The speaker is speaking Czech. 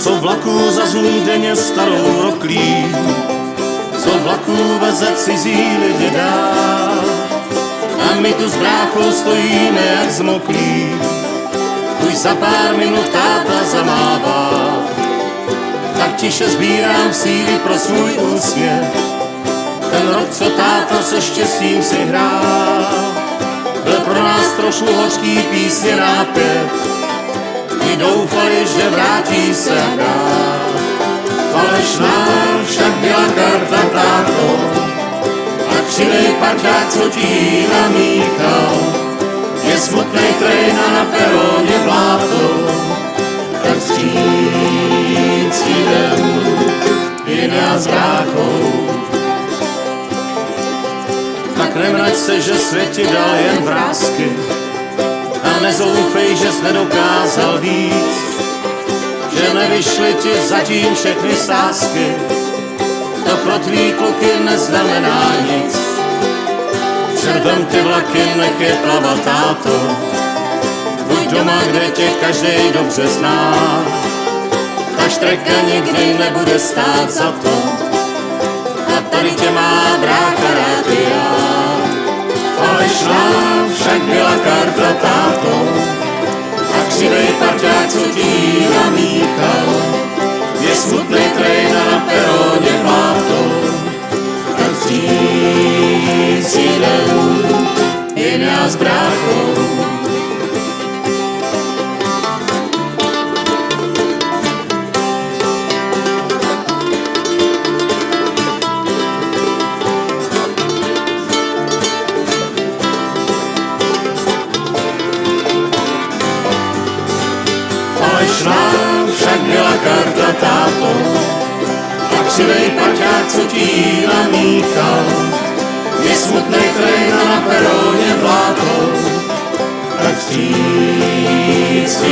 co vlaku zazní denně starou roklí, co vlaku veze cizí lidi dál. A my tu s bráchou stojíme jak zmoklí, už za pár minut táta zamává. Tak tiše sbírám síly pro svůj úsměv, ten rok, co táta se štěstím si hrál, byl pro nás trošku hořký písně nápěv, my doufali, že vrátí se dál. Falešná však byla karta, táto, a křivej parťák, co ti namíchal, je smutnej trejna na peroně bláto, tak vstříc jdem, jen já s bráchou. Tak nemrať se, že svět ti dal jen vrásky, a nezoufej, že jsi nedokázal víc, že nevyšly ti zatím všechny sázky, to pro tvý kluky neznamená nic. Červem ty vlaky, nech je plavat, táto, buď doma, kde tě každej dobře zná, ta štreka nikdy nebude stát za to, a tady tě má brácha rád i já. Falešná však byla karta, táto, a křivej parťák, co ti namíchal, je smutnej trejna na peroně bláto, tak vstříc jdem, jen já s bráchou. Falešná však byla karta, táto, a křivej parťák, co ti namíchal, je smutnej trejna na peroně bláto, tak vstříc